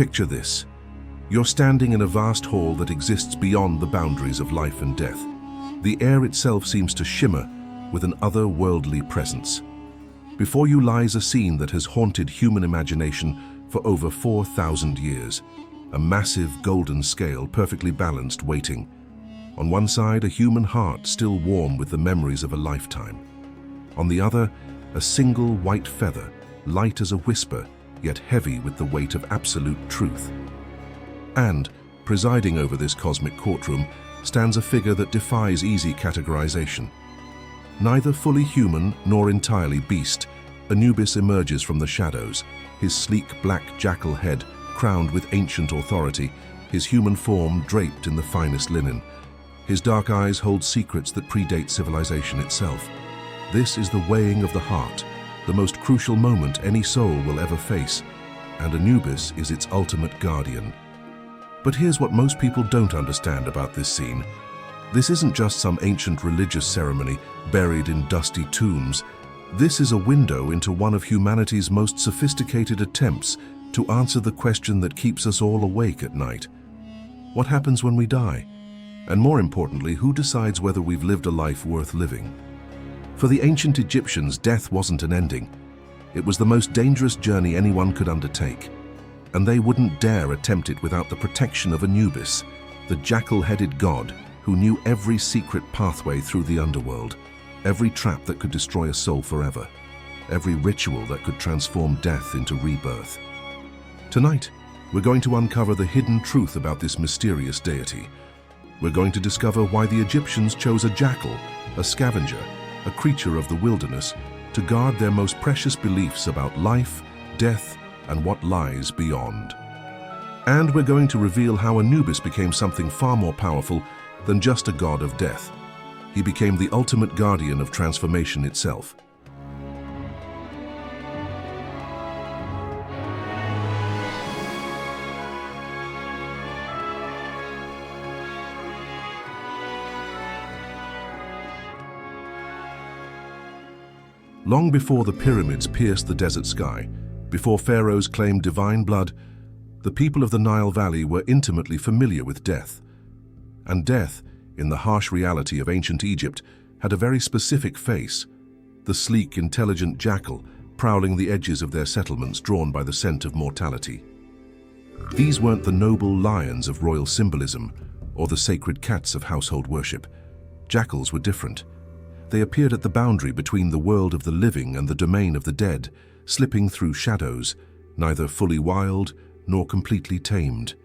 Picture this. You're standing in a vast hall that exists beyond the boundaries of life and death. The air itself seems to shimmer with an otherworldly presence. Before you lies a scene that has haunted human imagination for over 4,000 years. A massive golden scale, perfectly balanced, waiting. On one side, a human heart still warm with the memories of a lifetime. On the other, a single white feather, light as a whisper, yet heavy with the weight of absolute truth. And, presiding over this cosmic courtroom, stands a figure that defies easy categorization. Neither fully human nor entirely beast, Anubis emerges from the shadows, his sleek black jackal head crowned with ancient authority, his human form draped in the finest linen. His dark eyes hold secrets that predate civilization itself. This is the weighing of the heart, the most crucial moment any soul will ever face, and Anubis is its ultimate guardian. But here's what most people don't understand about this scene. This isn't just some ancient religious ceremony buried in dusty tombs. This is a window into one of humanity's most sophisticated attempts to answer the question that keeps us all awake at night. What happens when we die? And more importantly, who decides whether we've lived a life worth living? For the ancient Egyptians, death wasn't an ending. It was the most dangerous journey anyone could undertake. And they wouldn't dare attempt it without the protection of Anubis, the jackal-headed god who knew every secret pathway through the underworld, every trap that could destroy a soul forever, every ritual that could transform death into rebirth. Tonight, we're going to uncover the hidden truth about this mysterious deity. We're going to discover why the Egyptians chose a jackal, a scavenger, a creature of the wilderness, to guard their most precious beliefs about life, death, and what lies beyond. And we're going to reveal how Anubis became something far more powerful than just a god of death. He became the ultimate guardian of transformation itself. Long before the pyramids pierced the desert sky, before pharaohs claimed divine blood, the people of the Nile Valley were intimately familiar with death. And death, in the harsh reality of ancient Egypt, had a very specific face, the sleek, intelligent jackal prowling the edges of their settlements drawn by the scent of mortality. These weren't the noble lions of royal symbolism or the sacred cats of household worship. Jackals were different. They appeared at the boundary between the world of the living and the domain of the dead, slipping through shadows, neither fully wild nor completely tamed.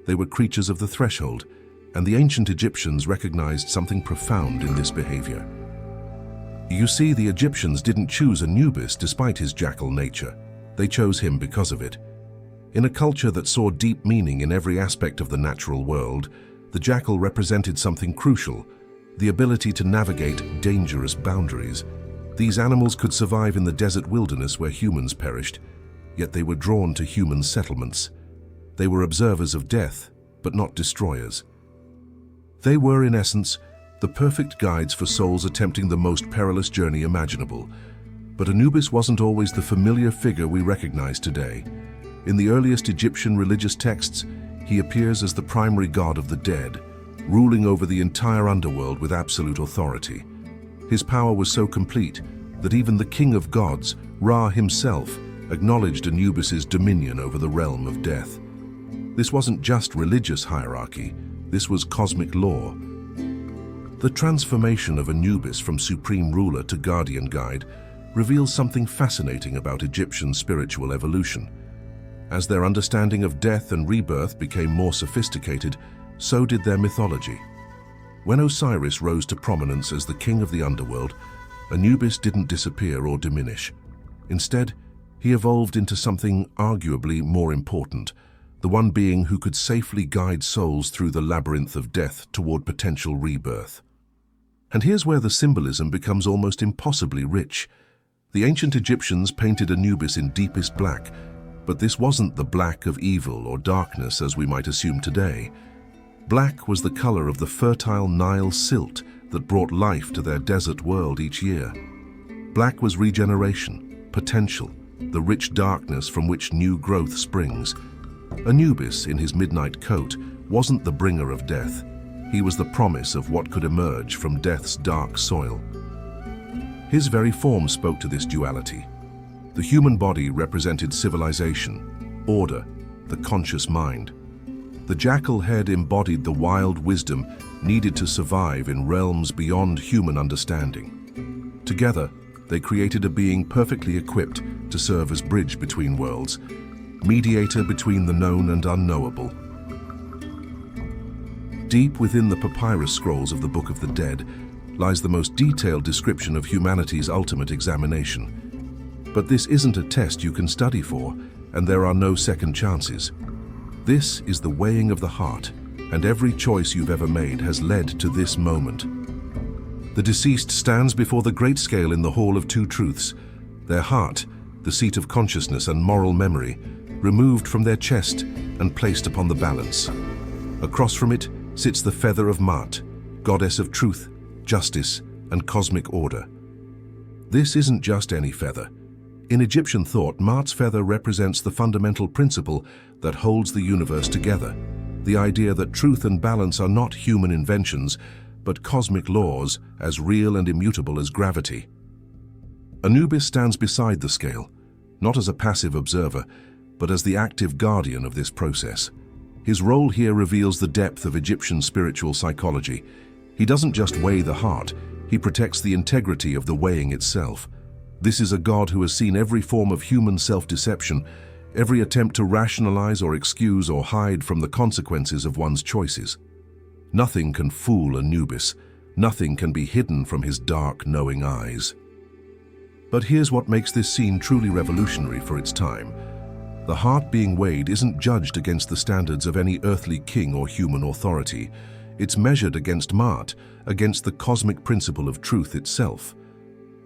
They were creatures of the threshold, and the ancient Egyptians recognized something profound in this behavior. You see, the Egyptians didn't choose Anubis despite his jackal nature. They chose him because of it. In a culture that saw deep meaning in every aspect of the natural world, the jackal represented something crucial, the ability to navigate dangerous boundaries. These animals could survive in the desert wilderness where humans perished, yet they were drawn to human settlements. They were observers of death, but not destroyers. They were, in essence, the perfect guides for souls attempting the most perilous journey imaginable. But Anubis wasn't always the familiar figure we recognize today. In the earliest Egyptian religious texts, he appears as the primary god of the dead, ruling over the entire underworld with absolute authority. His power was so complete that even the king of gods, Ra himself, acknowledged Anubis's dominion over the realm of death. This wasn't just religious hierarchy, this was cosmic law. The transformation of Anubis from supreme ruler to guardian guide reveals something fascinating about Egyptian spiritual evolution. As their understanding of death and rebirth became more sophisticated, so did their mythology. When Osiris rose to prominence as the king of the underworld, Anubis didn't disappear or diminish. Instead, he evolved into something arguably more important, the one being who could safely guide souls through the labyrinth of death toward potential rebirth. And here's where the symbolism becomes almost impossibly rich. The ancient Egyptians painted Anubis in deepest black, but this wasn't the black of evil or darkness as we might assume today. Black was the color of the fertile Nile silt that brought life to their desert world each year. Black was regeneration, potential, the rich darkness from which new growth springs. Anubis, in his midnight coat, wasn't the bringer of death. He was the promise of what could emerge from death's dark soil. His very form spoke to this duality. The human body represented civilization, order, the conscious mind. The jackal head embodied the wild wisdom needed to survive in realms beyond human understanding. Together, they created a being perfectly equipped to serve as bridge between worlds, mediator between the known and unknowable. Deep within the papyrus scrolls of the Book of the Dead lies the most detailed description of humanity's ultimate examination. But this isn't a test you can study for, and there are no second chances. This is the weighing of the heart, and every choice you've ever made has led to this moment. The deceased stands before the great scale in the Hall of Two Truths, their heart, the seat of consciousness and moral memory, removed from their chest and placed upon the balance. Across from it sits the feather of Maat, goddess of truth, justice, and cosmic order. This isn't just any feather. In Egyptian thought, Maat's feather represents the fundamental principle that holds the universe together, the idea that truth and balance are not human inventions, but cosmic laws as real and immutable as gravity. Anubis stands beside the scale, not as a passive observer, but as the active guardian of this process. His role here reveals the depth of Egyptian spiritual psychology. He doesn't just weigh the heart, he protects the integrity of the weighing itself. This is a god who has seen every form of human self-deception, every attempt to rationalize or excuse or hide from the consequences of one's choices. Nothing can fool Anubis. Nothing can be hidden from his dark, knowing eyes. But here's what makes this scene truly revolutionary for its time. The heart being weighed isn't judged against the standards of any earthly king or human authority. It's measured against Maat, against the cosmic principle of truth itself.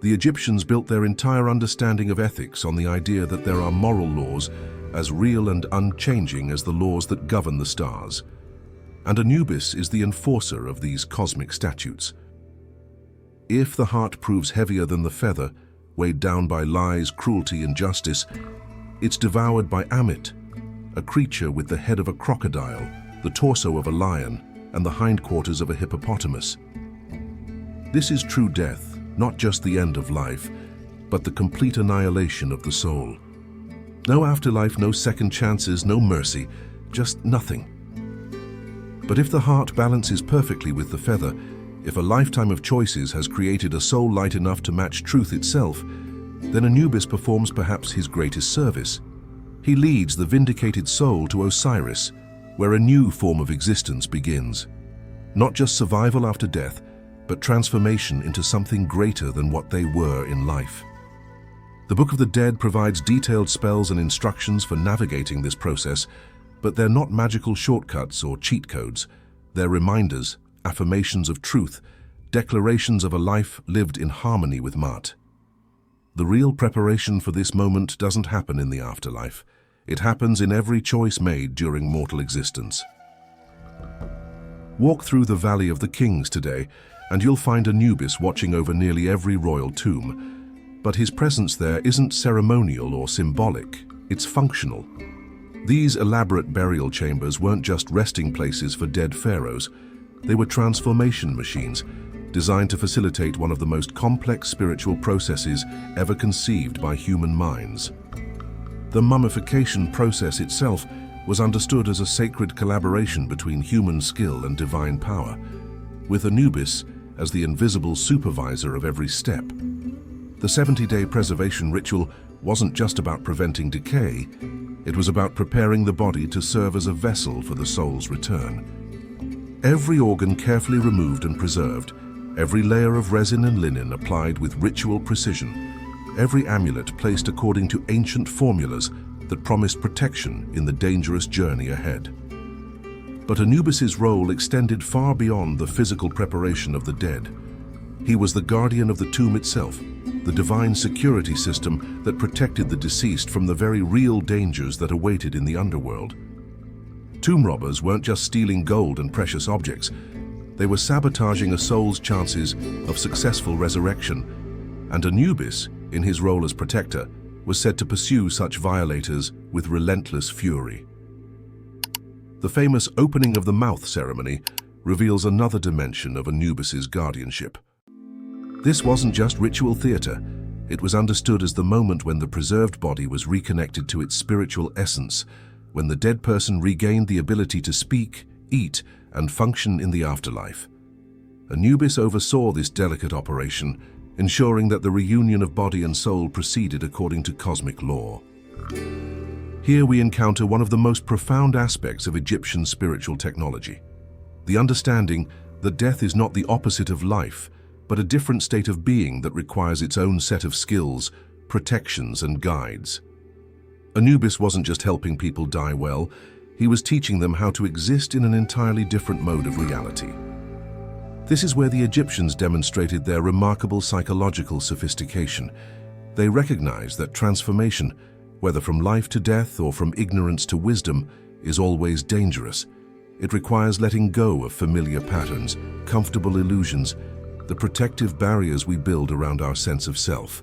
The Egyptians built their entire understanding of ethics on the idea that there are moral laws as real and unchanging as the laws that govern the stars. And Anubis is the enforcer of these cosmic statutes. If the heart proves heavier than the feather, weighed down by lies, cruelty, and injustice, it's devoured by Ammit, a creature with the head of a crocodile, the torso of a lion, and the hindquarters of a hippopotamus. This is true death, not just the end of life, but the complete annihilation of the soul. No afterlife, no second chances, no mercy, just nothing. But if the heart balances perfectly with the feather, if a lifetime of choices has created a soul light enough to match truth itself, then Anubis performs perhaps his greatest service. He leads the vindicated soul to Osiris, where a new form of existence begins. Not just survival after death, but transformation into something greater than what they were in life. The Book of the Dead provides detailed spells and instructions for navigating this process, but they're not magical shortcuts or cheat codes. They're reminders, affirmations of truth, declarations of a life lived in harmony with Maat. The real preparation for this moment doesn't happen in the afterlife. It happens in every choice made during mortal existence. Walk through the Valley of the Kings today, and you'll find Anubis watching over nearly every royal tomb. But his presence there isn't ceremonial or symbolic, it's functional. These elaborate burial chambers weren't just resting places for dead pharaohs. They were transformation machines, designed to facilitate one of the most complex spiritual processes ever conceived by human minds. The mummification process itself was understood as a sacred collaboration between human skill and divine power, with Anubis as the invisible supervisor of every step. The 70-day preservation ritual wasn't just about preventing decay, it was about preparing the body to serve as a vessel for the soul's return. Every organ carefully removed and preserved, every layer of resin and linen applied with ritual precision, every amulet placed according to ancient formulas that promised protection in the dangerous journey ahead. But Anubis's role extended far beyond the physical preparation of the dead. He was the guardian of the tomb itself, the divine security system that protected the deceased from the very real dangers that awaited in the underworld. Tomb robbers weren't just stealing gold and precious objects. They were sabotaging a soul's chances of successful resurrection, and Anubis, in his role as protector, was said to pursue such violators with relentless fury. The famous opening of the mouth ceremony reveals another dimension of Anubis's guardianship. This wasn't just ritual theater. It was understood as the moment when the preserved body was reconnected to its spiritual essence, when the dead person regained the ability to speak, eat, and function in the afterlife. Anubis oversaw this delicate operation, ensuring that the reunion of body and soul proceeded according to cosmic law. Here we encounter one of the most profound aspects of Egyptian spiritual technology: the understanding that death is not the opposite of life, but a different state of being that requires its own set of skills, protections, and guides. Anubis wasn't just helping people die well, he was teaching them how to exist in an entirely different mode of reality. This is where the Egyptians demonstrated their remarkable psychological sophistication. They recognized that transformation, whether from life to death or from ignorance to wisdom, is always dangerous. It requires letting go of familiar patterns, comfortable illusions, the protective barriers we build around our sense of self,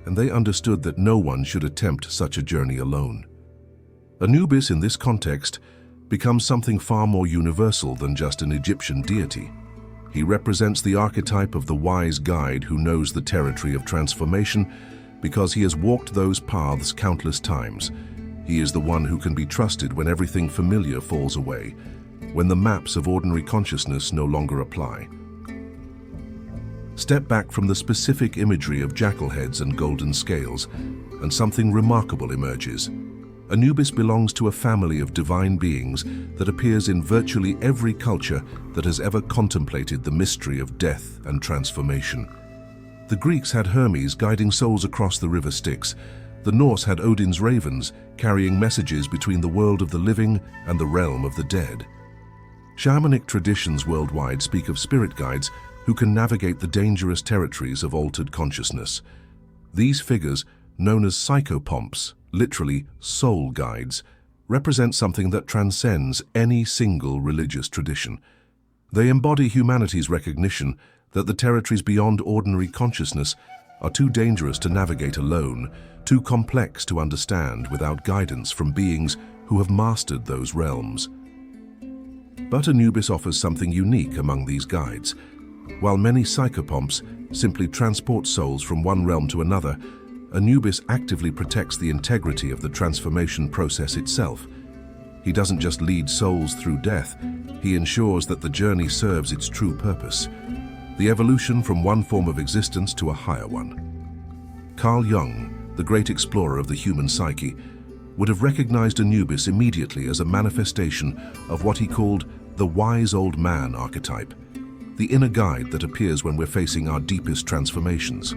and they understood that no one should attempt such a journey alone. Anubis, in this context, becomes something far more universal than just an Egyptian deity. He represents the archetype of the wise guide who knows the territory of transformation because he has walked those paths countless times. He is the one who can be trusted when everything familiar falls away, when the maps of ordinary consciousness no longer apply. Step back from the specific imagery of jackal heads and golden scales, and something remarkable emerges. Anubis belongs to a family of divine beings that appears in virtually every culture that has ever contemplated the mystery of death and transformation. The Greeks had Hermes guiding souls across the river Styx. The Norse had Odin's ravens carrying messages between the world of the living and the realm of the dead. Shamanic traditions worldwide speak of spirit guides who can navigate the dangerous territories of altered consciousness. These figures, known as psychopomps, literally soul guides, represent something that transcends any single religious tradition. They embody humanity's recognition that the territories beyond ordinary consciousness are too dangerous to navigate alone, too complex to understand without guidance from beings who have mastered those realms. But Anubis offers something unique among these guides. While many psychopomps simply transport souls from one realm to another, Anubis actively protects the integrity of the transformation process itself. He doesn't just lead souls through death, he ensures that the journey serves its true purpose: the evolution from one form of existence to a higher one. Carl Jung, the great explorer of the human psyche, would have recognized Anubis immediately as a manifestation of what he called the wise old man archetype, the inner guide that appears when we're facing our deepest transformations.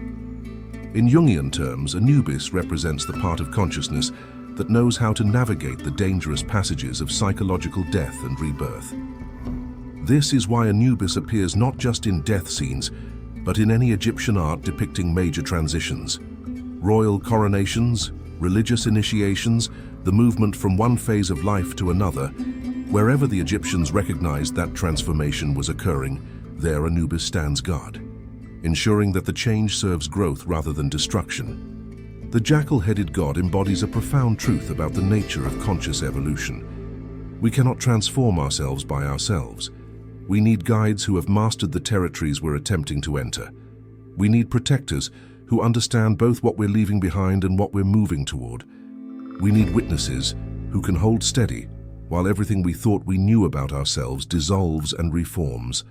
In Jungian terms, Anubis represents the part of consciousness that knows how to navigate the dangerous passages of psychological death and rebirth. This is why Anubis appears not just in death scenes, but in any Egyptian art depicting major transitions. Royal coronations, religious initiations, the movement from one phase of life to another. Wherever the Egyptians recognized that transformation was occurring, there Anubis stands guard, ensuring that the change serves growth rather than destruction. The jackal-headed god embodies a profound truth about the nature of conscious evolution. We cannot transform ourselves by ourselves. We need guides who have mastered the territories we're attempting to enter. We need protectors who understand both what we're leaving behind and what we're moving toward. We need witnesses who can hold steady while everything we thought we knew about ourselves dissolves and reforms.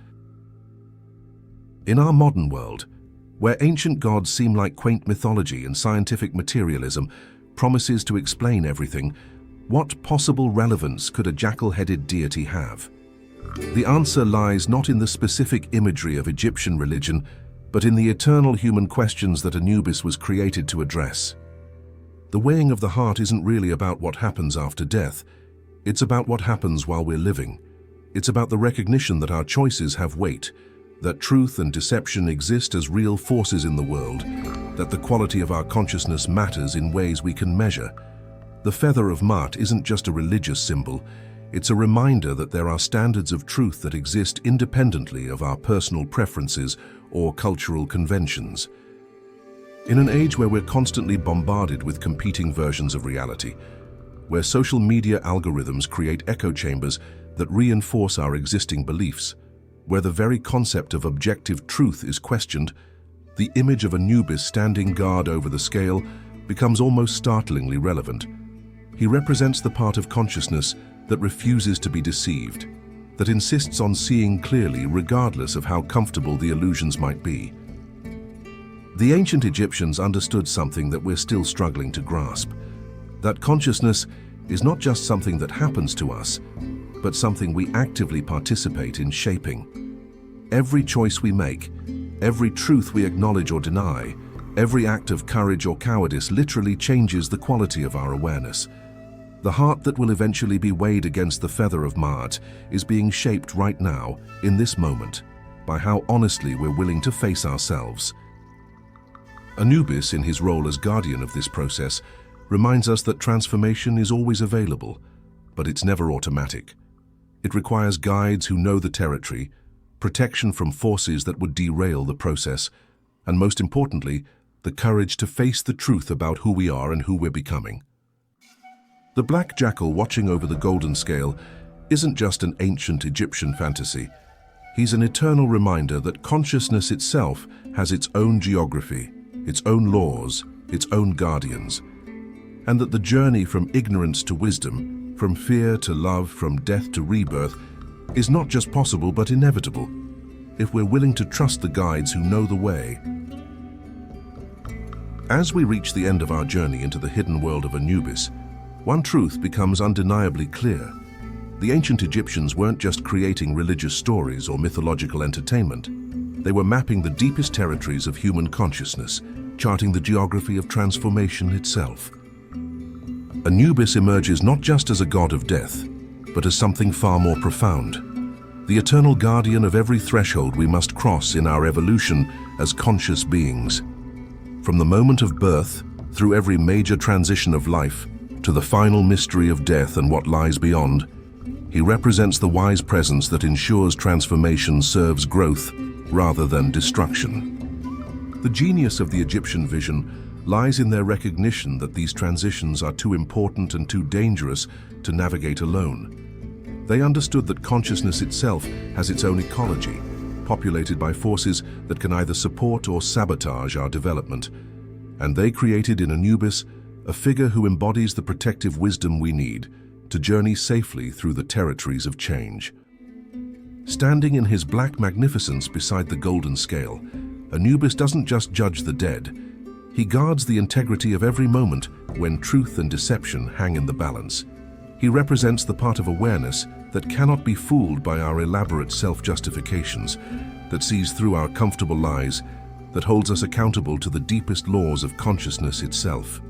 In our modern world, where ancient gods seem like quaint mythology and scientific materialism promises to explain everything, what possible relevance could a jackal-headed deity have? The answer lies not in the specific imagery of Egyptian religion, but in the eternal human questions that Anubis was created to address. The weighing of the heart isn't really about what happens after death. It's about what happens while we're living. It's about the recognition that our choices have weight, that truth and deception exist as real forces in the world, that the quality of our consciousness matters in ways we can measure. The feather of Ma'at isn't just a religious symbol, it's a reminder that there are standards of truth that exist independently of our personal preferences or cultural conventions. In an age where we're constantly bombarded with competing versions of reality, where social media algorithms create echo chambers that reinforce our existing beliefs, where the very concept of objective truth is questioned, the image of Anubis standing guard over the scale becomes almost startlingly relevant. He represents the part of consciousness that refuses to be deceived, that insists on seeing clearly regardless of how comfortable the illusions might be. The ancient Egyptians understood something that we're still struggling to grasp, that consciousness is not just something that happens to us, but something we actively participate in shaping. Every choice we make, every truth we acknowledge or deny, every act of courage or cowardice literally changes the quality of our awareness. The heart that will eventually be weighed against the feather of Ma'at is being shaped right now, in this moment, by how honestly we're willing to face ourselves. Anubis, in his role as guardian of this process, reminds us that transformation is always available, but it's never automatic. It requires guides who know the territory, protection from forces that would derail the process, and most importantly, the courage to face the truth about who we are and who we're becoming. The black jackal watching over the golden scale isn't just an ancient Egyptian fantasy. He's an eternal reminder that consciousness itself has its own geography, its own laws, its own guardians, and that the journey from ignorance to wisdom, from fear to love, from death to rebirth, is not just possible but inevitable, if we're willing to trust the guides who know the way. As we reach the end of our journey into the hidden world of Anubis, one truth becomes undeniably clear. The ancient Egyptians weren't just creating religious stories or mythological entertainment. They were mapping the deepest territories of human consciousness, charting the geography of transformation itself. Anubis emerges not just as a god of death, but as something far more profound, the eternal guardian of every threshold we must cross in our evolution as conscious beings. From the moment of birth, through every major transition of life, to the final mystery of death and what lies beyond, he represents the wise presence that ensures transformation serves growth rather than destruction. The genius of the Egyptian vision lies in their recognition that these transitions are too important and too dangerous to navigate alone. They understood that consciousness itself has its own ecology, populated by forces that can either support or sabotage our development, and they created in Anubis a figure who embodies the protective wisdom we need to journey safely through the territories of change. Standing in his black magnificence beside the golden scale, Anubis doesn't just judge the dead. He guards the integrity of every moment when truth and deception hang in the balance. He represents the part of awareness that cannot be fooled by our elaborate self-justifications, that sees through our comfortable lies, that holds us accountable to the deepest laws of consciousness itself.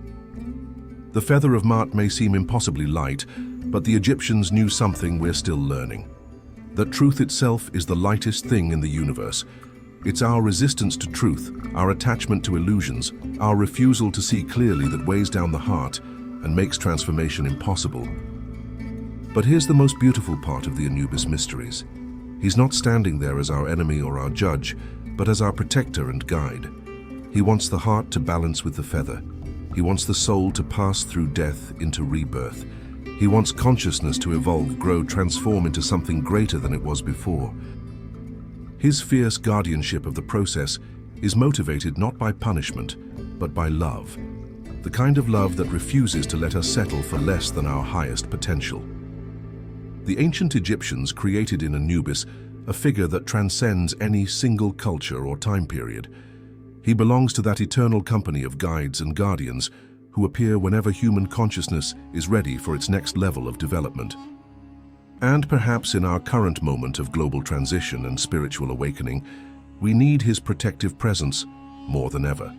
The feather of Ma'at may seem impossibly light, but the Egyptians knew something we're still learning. That truth itself is the lightest thing in the universe. It's our resistance to truth, our attachment to illusions, our refusal to see clearly that weighs down the heart and makes transformation impossible. But here's the most beautiful part of the Anubis mysteries. He's not standing there as our enemy or our judge, but as our protector and guide. He wants the heart to balance with the feather. He wants the soul to pass through death into rebirth. He wants consciousness to evolve, grow, transform into something greater than it was before. His fierce guardianship of the process is motivated not by punishment, but by love. The kind of love that refuses to let us settle for less than our highest potential. The ancient Egyptians created in Anubis a figure that transcends any single culture or time period. He belongs to that eternal company of guides and guardians who appear whenever human consciousness is ready for its next level of development. And perhaps in our current moment of global transition and spiritual awakening, we need his protective presence more than ever.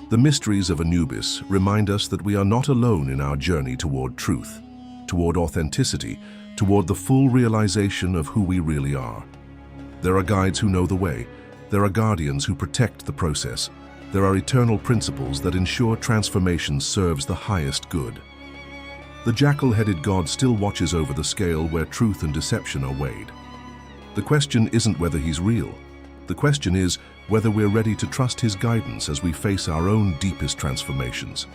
The mysteries of Anubis remind us that we are not alone in our journey toward truth, toward authenticity, toward the full realization of who we really are. There are guides who know the way. There are guardians who protect the process. There are eternal principles that ensure transformation serves the highest good. The jackal-headed god still watches over the scale where truth and deception are weighed. The question isn't whether he's real. The question is whether we're ready to trust his guidance as we face our own deepest transformations.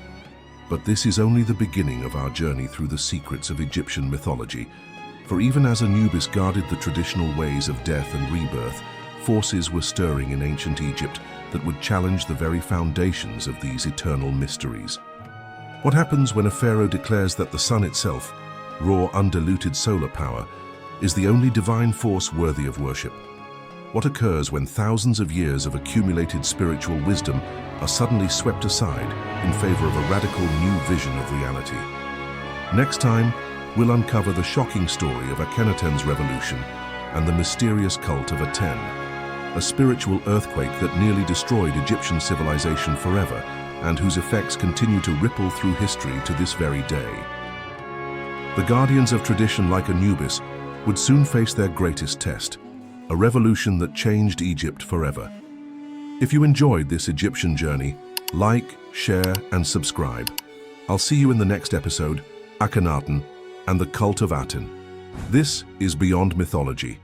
But this is only the beginning of our journey through the secrets of Egyptian mythology. For even as Anubis guarded the traditional ways of death and rebirth, forces were stirring in ancient Egypt that would challenge the very foundations of these eternal mysteries. What happens when a pharaoh declares that the sun itself, raw, undiluted solar power, is the only divine force worthy of worship? What occurs when thousands of years of accumulated spiritual wisdom are suddenly swept aside in favor of a radical new vision of reality? Next time, we'll uncover the shocking story of AKHENATEN's revolution and the mysterious cult of Aten, a spiritual earthquake that nearly destroyed Egyptian civilization forever and whose effects continue to ripple through history to this very day. The guardians of tradition like Anubis would soon face their greatest test, a revolution that changed Egypt forever. If you enjoyed this Egyptian journey, like, share, and subscribe. I'll see you in the next episode, AKHENATEN and the Cult of Aten. This is Beyond Mythology.